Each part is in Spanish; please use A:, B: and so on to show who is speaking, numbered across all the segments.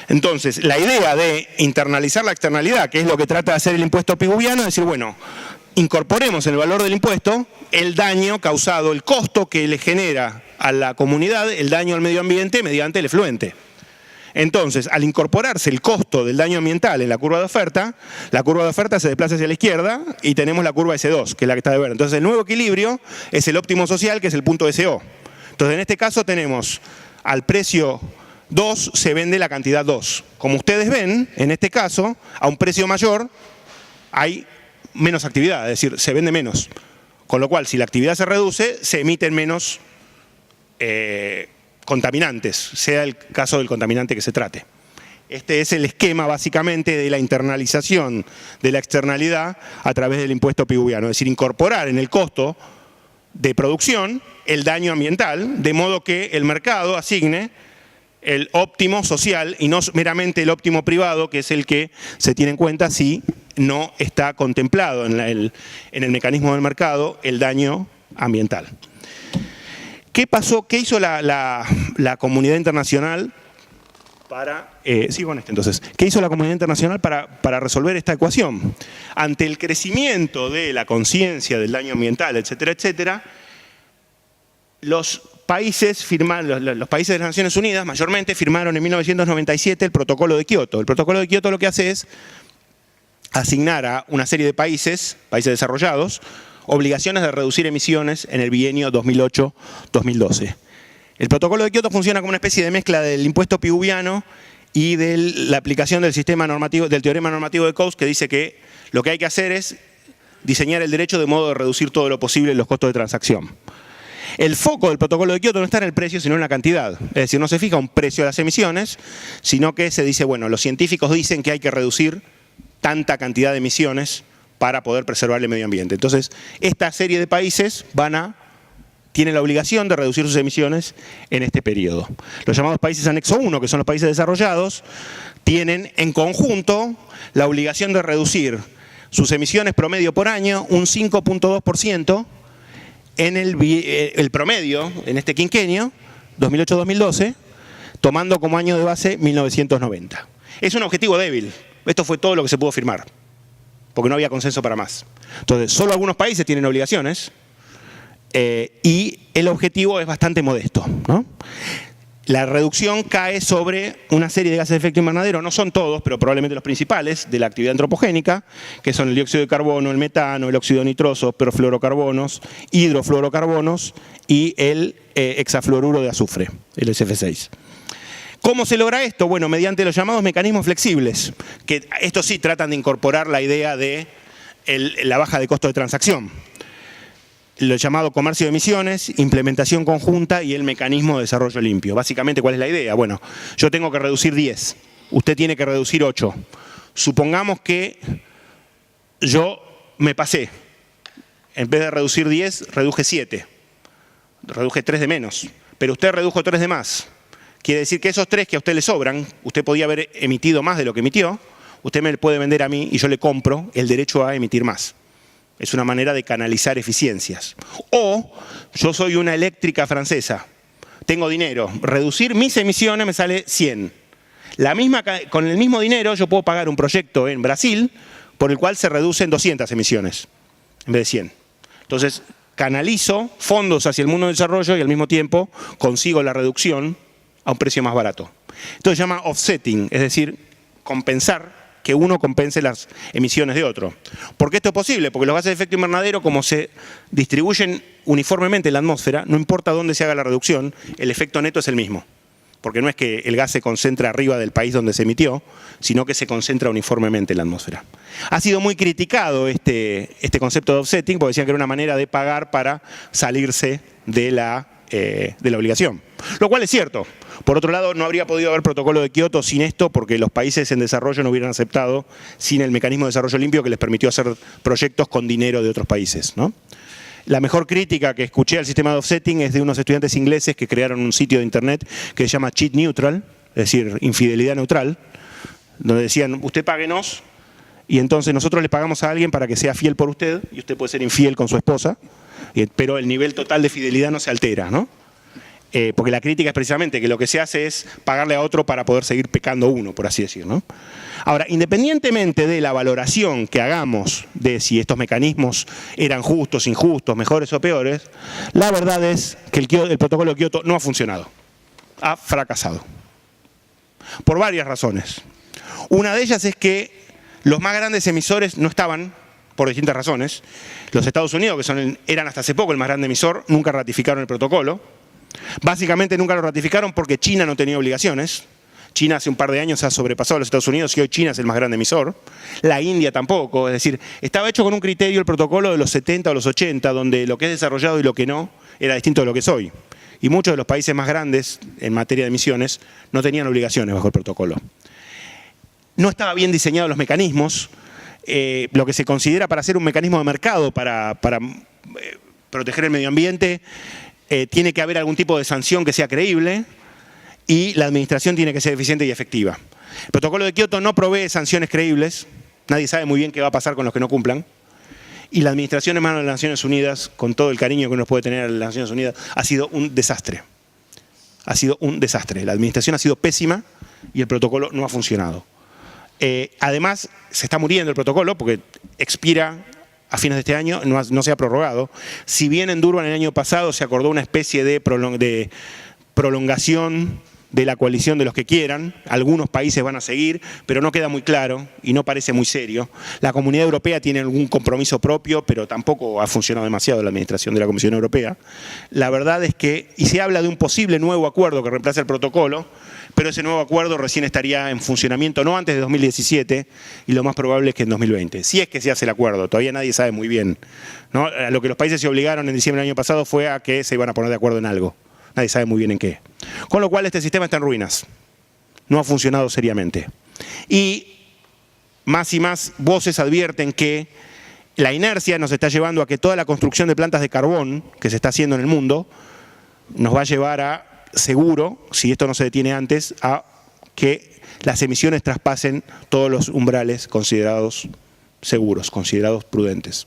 A: Entonces, la idea de internalizar la externalidad, que es lo que trata de hacer el impuesto piguviano, es decir, bueno, incorporemos en el valor del impuesto el daño causado, el costo que le genera a la comunidad, el daño al medio ambiente mediante el efluente. Entonces, al incorporarse el costo del daño ambiental en la curva de oferta se desplaza hacia la izquierda y tenemos la curva S2, que es la que está de verde. Entonces, el nuevo equilibrio es el óptimo social, que es el punto SO. Entonces, en este caso tenemos al precio 2 se vende la cantidad 2. Como ustedes ven, en este caso, a un precio mayor hay menos actividad, es decir, se vende menos. Con lo cual, si la actividad se reduce, se emiten menos contaminantes, sea el caso del contaminante que se trate. Este es el esquema básicamente de la internalización de la externalidad a través del impuesto piguviano, es decir, incorporar en el costo de producción el daño ambiental, de modo que el mercado asigne el óptimo social y no meramente el óptimo privado, que es el que se tiene en cuenta si no está contemplado en el mecanismo del mercado el daño ambiental. ¿Qué pasó? ¿Qué hizo la comunidad internacional para... sigo con entonces. ¿Qué hizo la comunidad internacional para resolver esta ecuación? Ante el crecimiento de la conciencia del daño ambiental, etcétera, etcétera, los países de las Naciones Unidas mayormente firmaron en 1997 el Protocolo de Kioto. El Protocolo de Kioto lo que hace es asignar a una serie de países desarrollados, obligaciones de reducir emisiones en el bienio 2008-2012. El Protocolo de Kioto funciona como una especie de mezcla del impuesto piguviano y de la aplicación del sistema normativo, del teorema normativo de Coase, que dice que lo que hay que hacer es diseñar el derecho de modo de reducir todo lo posible los costos de transacción. El foco del Protocolo de Kioto no está en el precio, sino en la cantidad. Es decir, no se fija un precio de las emisiones, sino que se dice, bueno, los científicos dicen que hay que reducir tanta cantidad de emisiones para poder preservar el medio ambiente. Entonces, esta serie de países tienen la obligación de reducir sus emisiones en este periodo. Los llamados países anexo 1, que son los países desarrollados, tienen en conjunto la obligación de reducir sus emisiones promedio por año un 5.2% en el promedio, en este quinquenio, 2008-2012, tomando como año de base 1990. Es un objetivo débil. Esto fue todo lo que se pudo firmar, porque no había consenso para más. Entonces, solo algunos países tienen obligaciones y el objetivo es bastante modesto, ¿no? La reducción cae sobre una serie de gases de efecto invernadero, no son todos, pero probablemente los principales, de la actividad antropogénica, que son el dióxido de carbono, el metano, el óxido nitroso, perfluorocarbonos, hidrofluorocarbonos y el hexafluoruro de azufre, el SF6. ¿Cómo se logra esto? Bueno, mediante los llamados mecanismos flexibles, que estos sí tratan de incorporar la idea de la baja de costo de transacción. Lo llamado comercio de emisiones, implementación conjunta y el mecanismo de desarrollo limpio. Básicamente, ¿cuál es la idea? Bueno, yo tengo que reducir 10, usted tiene que reducir 8. Supongamos que yo me pasé. En vez de reducir 10, reduje 7. Reduje 3 de menos. Pero usted redujo 3 de más. Quiere decir que esos 3 que a usted le sobran, usted podía haber emitido más de lo que emitió, usted me puede vender a mí y yo le compro el derecho a emitir más. Es una manera de canalizar eficiencias. O yo soy una eléctrica francesa, tengo dinero, reducir mis emisiones me sale 100. Con el mismo dinero yo puedo pagar un proyecto en Brasil por el cual se reducen 200 emisiones en vez de 100. Entonces canalizo fondos hacia el mundo del desarrollo y al mismo tiempo consigo la reducción a un precio más barato. Esto se llama offsetting, es decir, compensar, que uno compense las emisiones de otro. ¿Por qué esto es posible? Porque los gases de efecto invernadero, como se distribuyen uniformemente en la atmósfera, no importa dónde se haga la reducción, el efecto neto es el mismo. Porque no es que el gas se concentre arriba del país donde se emitió, sino que se concentra uniformemente en la atmósfera. Ha sido muy criticado este concepto de offsetting, porque decían que era una manera de pagar para salirse de la obligación. Lo cual es cierto. Por otro lado, no habría podido haber protocolo de Kioto sin esto, porque los países en desarrollo no hubieran aceptado sin el mecanismo de desarrollo limpio que les permitió hacer proyectos con dinero de otros países, ¿no? La mejor crítica que escuché al sistema de offsetting es de unos estudiantes ingleses que crearon un sitio de internet que se llama Cheat Neutral, es decir, infidelidad neutral, donde decían, usted páguenos y entonces nosotros le pagamos a alguien para que sea fiel por usted y usted puede ser infiel con su esposa, pero el nivel total de fidelidad no se altera, ¿no? Porque la crítica es precisamente que lo que se hace es pagarle a otro para poder seguir pecando uno, por así decirlo, ¿no? Ahora, independientemente de la valoración que hagamos de si estos mecanismos eran justos, injustos, mejores o peores, la verdad es que el protocolo de Kioto no ha funcionado. Ha fracasado. Por varias razones. Una de ellas es que los más grandes emisores no estaban, por distintas razones. Los Estados Unidos, que eran hasta hace poco el más grande emisor, nunca ratificaron el protocolo. Básicamente nunca lo ratificaron porque China no tenía obligaciones. China hace un par de años ha sobrepasado a los Estados Unidos y hoy China es el más grande emisor. La India tampoco, es decir, estaba hecho con un criterio el protocolo de los 70 o los 80, donde lo que es desarrollado y lo que no era distinto de lo que es hoy. Y muchos de los países más grandes en materia de emisiones no tenían obligaciones bajo el protocolo. No estaban bien diseñados los mecanismos, lo que se considera para ser un mecanismo de mercado para proteger el medio ambiente, tiene que haber algún tipo de sanción que sea creíble, y la administración tiene que ser eficiente y efectiva. El protocolo de Kioto no provee sanciones creíbles, nadie sabe muy bien qué va a pasar con los que no cumplan, y la administración en manos de las Naciones Unidas, con todo el cariño que uno puede tener a las Naciones Unidas, ha sido un desastre. Ha sido un desastre. La administración ha sido pésima y el protocolo no ha funcionado. Además, se está muriendo el protocolo porque expira a fines de este año, no se ha prorrogado. Si bien en Durban el año pasado se acordó una especie de prolongación de la coalición de los que quieran, algunos países van a seguir, pero no queda muy claro y no parece muy serio. La Comunidad Europea tiene algún compromiso propio, pero tampoco ha funcionado demasiado la administración de la Comisión Europea. La verdad es que, y se habla de un posible nuevo acuerdo que reemplace el protocolo, pero ese nuevo acuerdo recién estaría en funcionamiento no antes de 2017 y lo más probable es que en 2020. Si es que se hace el acuerdo, todavía nadie sabe muy bien, ¿no? A lo que los países se obligaron en diciembre del año pasado fue a que se iban a poner de acuerdo en algo. Nadie sabe muy bien en qué. Con lo cual este sistema está en ruinas. No ha funcionado seriamente. Y más voces advierten que la inercia nos está llevando a que toda la construcción de plantas de carbón que se está haciendo en el mundo nos va a llevar a, seguro, si esto no se detiene antes, a que las emisiones traspasen todos los umbrales considerados seguros, considerados prudentes.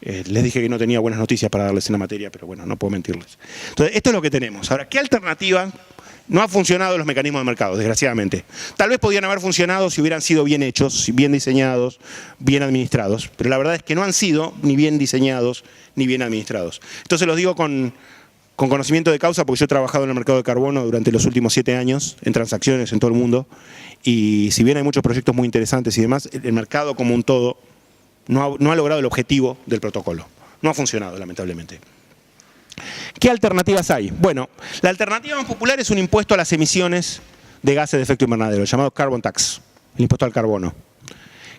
A: Les dije que no tenía buenas noticias para darles en la materia, pero bueno, no puedo mentirles. Entonces, esto es lo que tenemos. Ahora, ¿qué alternativa? No han funcionado los mecanismos de mercado, desgraciadamente. Tal vez podían haber funcionado si hubieran sido bien hechos, bien diseñados, bien administrados, pero la verdad es que no han sido ni bien diseñados ni bien administrados. Esto se los digo con conocimiento de causa, porque yo he trabajado en el mercado de carbono durante los últimos 7 años, en transacciones en todo el mundo, y si bien hay muchos proyectos muy interesantes y demás, el mercado como un todo no ha logrado el objetivo del protocolo. No ha funcionado, lamentablemente. ¿Qué alternativas hay? Bueno, la alternativa más popular es un impuesto a las emisiones de gases de efecto invernadero, el llamado carbon tax, el impuesto al carbono.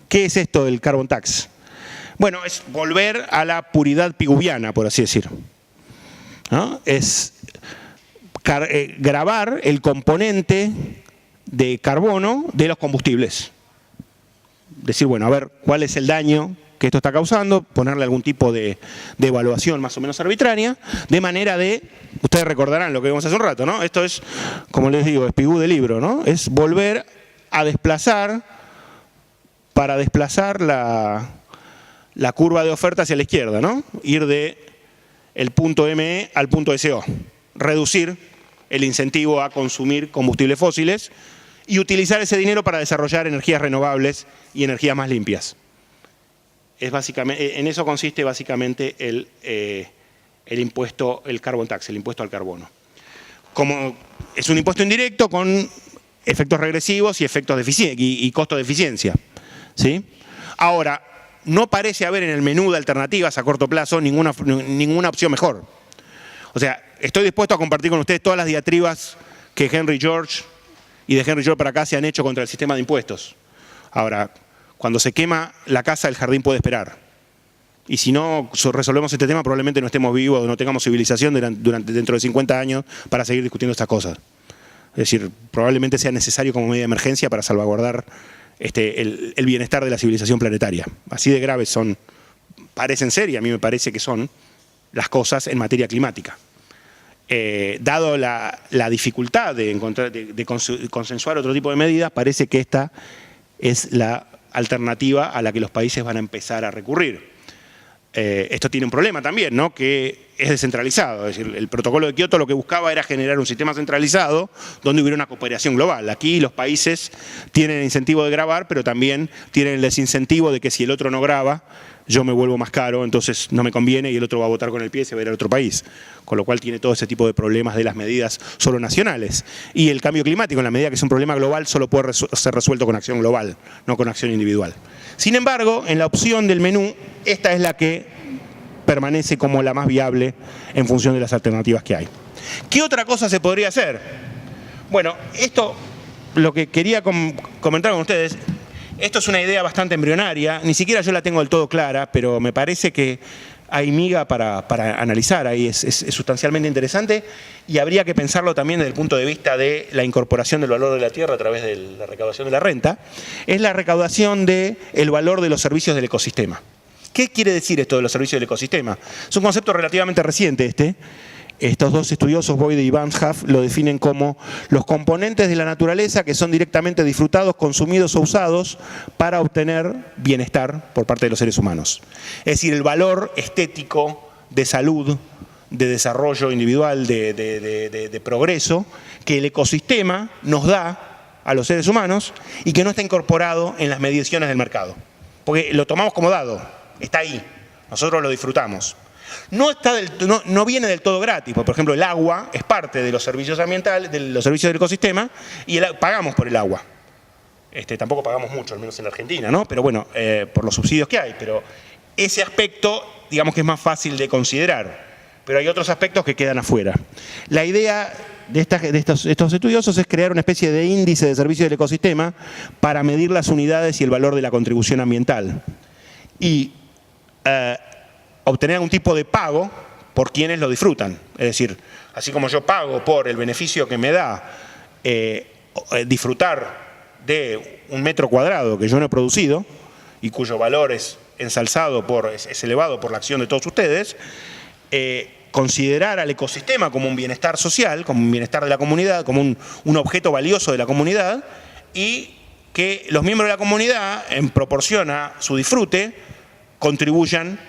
A: ¿Qué es esto del carbon tax? Bueno, es volver a la puridad piguviana, por así decir, ¿no? Es gravar el componente de carbono de los combustibles. Decir, bueno, a ver cuál es el daño que esto está causando, ponerle algún tipo de evaluación más o menos arbitraria, de manera de, ustedes recordarán lo que vimos hace un rato, ¿no? Esto es, como les digo, espigú de libro, ¿no? Es volver a desplazar, para desplazar la curva de oferta hacia la izquierda, ¿no? Ir de el punto ME al punto SO. Reducir el incentivo a consumir combustibles fósiles y utilizar ese dinero para desarrollar energías renovables y energías más limpias. En eso consiste básicamente el impuesto, el carbon tax, el impuesto al carbono. Como es un impuesto indirecto con efectos regresivos y efectos y costos de eficiencia, ¿sí? Ahora, no parece haber en el menú de alternativas a corto plazo ninguna opción mejor. O sea, estoy dispuesto a compartir con ustedes todas las diatribas que Henry George y de Henry George para acá se han hecho contra el sistema de impuestos. Ahora, cuando se quema la casa, el jardín puede esperar. Y si no resolvemos este tema, probablemente no estemos vivos o no tengamos civilización dentro de 50 años para seguir discutiendo estas cosas. Es decir, probablemente sea necesario como medida de emergencia para salvaguardar el bienestar de la civilización planetaria. Así de graves parecen ser, y a mí me parece que son, las cosas en materia climática. Dado la dificultad de consensuar otro tipo de medidas, parece que esta es la alternativa a la que los países van a empezar a recurrir. esto tiene un problema también, ¿no? Que es descentralizado. Es decir, el protocolo de Kioto lo que buscaba era generar un sistema centralizado donde hubiera una cooperación global. Aquí los países tienen el incentivo de grabar, pero también tienen el desincentivo de que si el otro no graba, yo me vuelvo más caro, entonces no me conviene y el otro va a votar con el pie y se va a ir a otro país. Con lo cual tiene todo ese tipo de problemas de las medidas solo nacionales. Y el cambio climático, en la medida que es un problema global, solo puede ser resuelto con acción global, no con acción individual. Sin embargo, en la opción del menú, esta es la que permanece como la más viable en función de las alternativas que hay. ¿Qué otra cosa se podría hacer? Bueno, esto, lo que quería comentar con ustedes, esto es una idea bastante embrionaria, ni siquiera yo la tengo del todo clara, pero me parece que hay miga para analizar ahí, es sustancialmente interesante y habría que pensarlo también desde el punto de vista de la incorporación del valor de la tierra a través de la recaudación de la renta, es la recaudación del valor de los servicios del ecosistema. ¿Qué quiere decir esto de los servicios del ecosistema? Es un concepto relativamente reciente este. Estos dos estudiosos, Boyd y Van Haff, lo definen como los componentes de la naturaleza que son directamente disfrutados, consumidos o usados para obtener bienestar por parte de los seres humanos. Es decir, el valor estético, de salud, de desarrollo individual, de progreso, que el ecosistema nos da a los seres humanos y que no está incorporado en las mediciones del mercado. Porque lo tomamos como dado, está ahí, nosotros lo disfrutamos. No viene del todo gratis, porque, por ejemplo, el agua es parte de los servicios ambientales, de los servicios del ecosistema, y pagamos por el agua. Tampoco pagamos mucho, al menos en la Argentina, ¿no? Pero bueno, por los subsidios que hay. Pero ese aspecto, digamos que es más fácil de considerar. Pero hay otros aspectos que quedan afuera. La idea de estos estudiosos es crear una especie de índice de servicios del ecosistema para medir las unidades y el valor de la contribución ambiental. Y obtener algún tipo de pago por quienes lo disfrutan. Es decir, así como yo pago por el beneficio que me da disfrutar de un metro cuadrado que yo no he producido y cuyo valor es ensalzado, es elevado por la acción de todos ustedes, considerar al ecosistema como un bienestar social, como un bienestar de la comunidad, como un objeto valioso de la comunidad y que los miembros de la comunidad, en proporción a su disfrute, contribuyan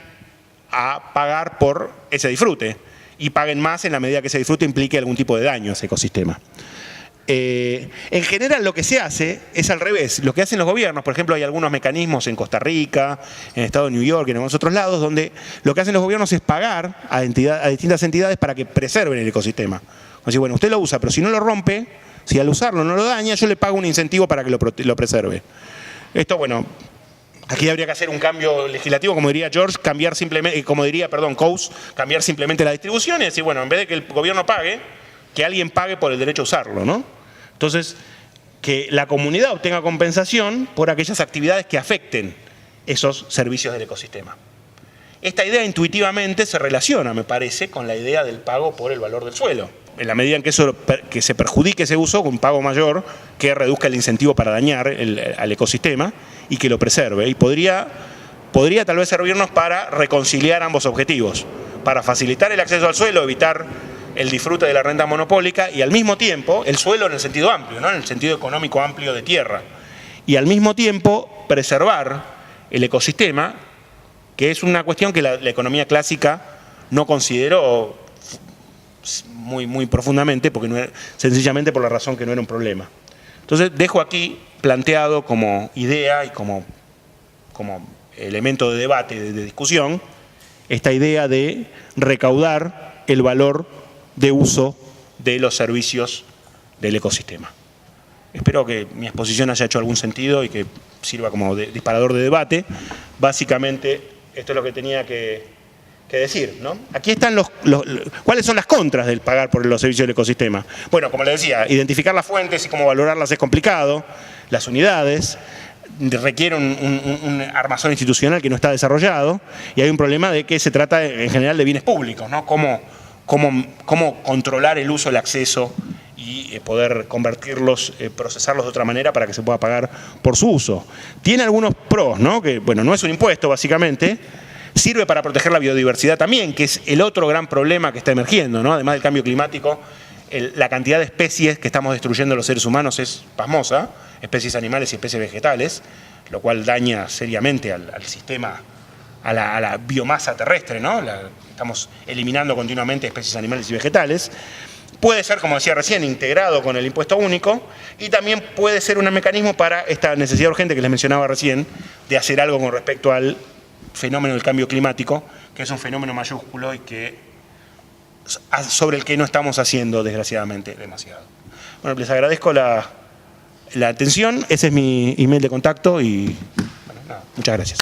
A: a pagar por ese disfrute y paguen más en la medida que ese disfrute implique algún tipo de daño a ese ecosistema. En general lo que se hace es al revés. Lo que hacen los gobiernos, por ejemplo, hay algunos mecanismos en Costa Rica, en el estado de New York y en algunos otros lados, donde lo que hacen los gobiernos es pagar a distintas entidades para que preserven el ecosistema. O sea, bueno, usted lo usa, pero si no lo rompe, si al usarlo no lo daña, yo le pago un incentivo para que lo preserve. Esto, bueno, aquí habría que hacer un cambio legislativo, como diría George, cambiar simplemente, como diría, Coase, cambiar simplemente la distribución y decir, bueno, en vez de que el gobierno pague, que alguien pague por el derecho a usarlo, ¿no? Entonces, que la comunidad obtenga compensación por aquellas actividades que afecten esos servicios del ecosistema. Esta idea intuitivamente se relaciona, me parece, con la idea del pago por el valor del suelo. En la medida en que se perjudique ese uso, con un pago mayor que reduzca el incentivo para dañar al ecosistema y que lo preserve. Y podría tal vez servirnos para reconciliar ambos objetivos, para facilitar el acceso al suelo, evitar el disfrute de la renta monopólica y al mismo tiempo, el suelo en el sentido amplio, ¿no? En el sentido económico amplio de tierra. Y al mismo tiempo preservar el ecosistema, que es una cuestión que la economía clásica no consideró muy profundamente, porque sencillamente por la razón que no era un problema. Entonces dejo aquí planteado como idea y como elemento de debate, de discusión, esta idea de recaudar el valor de uso de los servicios del ecosistema. Espero que mi exposición haya hecho algún sentido y que sirva como disparador de debate. Básicamente, esto es lo que tenía que decir, ¿no? Aquí están ¿cuáles son las contras del pagar por los servicios del ecosistema? Bueno, como les decía, identificar las fuentes y cómo valorarlas es complicado. Las unidades requiere un armazón institucional que no está desarrollado y hay un problema de que se trata en general de bienes públicos, ¿no? Cómo controlar el uso, el acceso y poder convertirlos, procesarlos de otra manera para que se pueda pagar por su uso. Tiene algunos pros, ¿no? Que, bueno, no es un impuesto básicamente, sirve para proteger la biodiversidad también, que es el otro gran problema que está emergiendo, ¿no? Además del cambio climático, la cantidad de especies que estamos destruyendo los seres humanos es pasmosa, especies animales y especies vegetales, lo cual daña seriamente al sistema la biomasa terrestre, ¿no? Estamos eliminando continuamente especies animales y vegetales. Puede ser, como decía recién, integrado con el impuesto único, y también puede ser un mecanismo para esta necesidad urgente que les mencionaba recién, de hacer algo con respecto al fenómeno del cambio climático, que es un fenómeno mayúsculo y sobre el que no estamos haciendo, desgraciadamente, demasiado. Bueno, les agradezco la atención. Ese es mi email de contacto y bueno, nada, muchas gracias.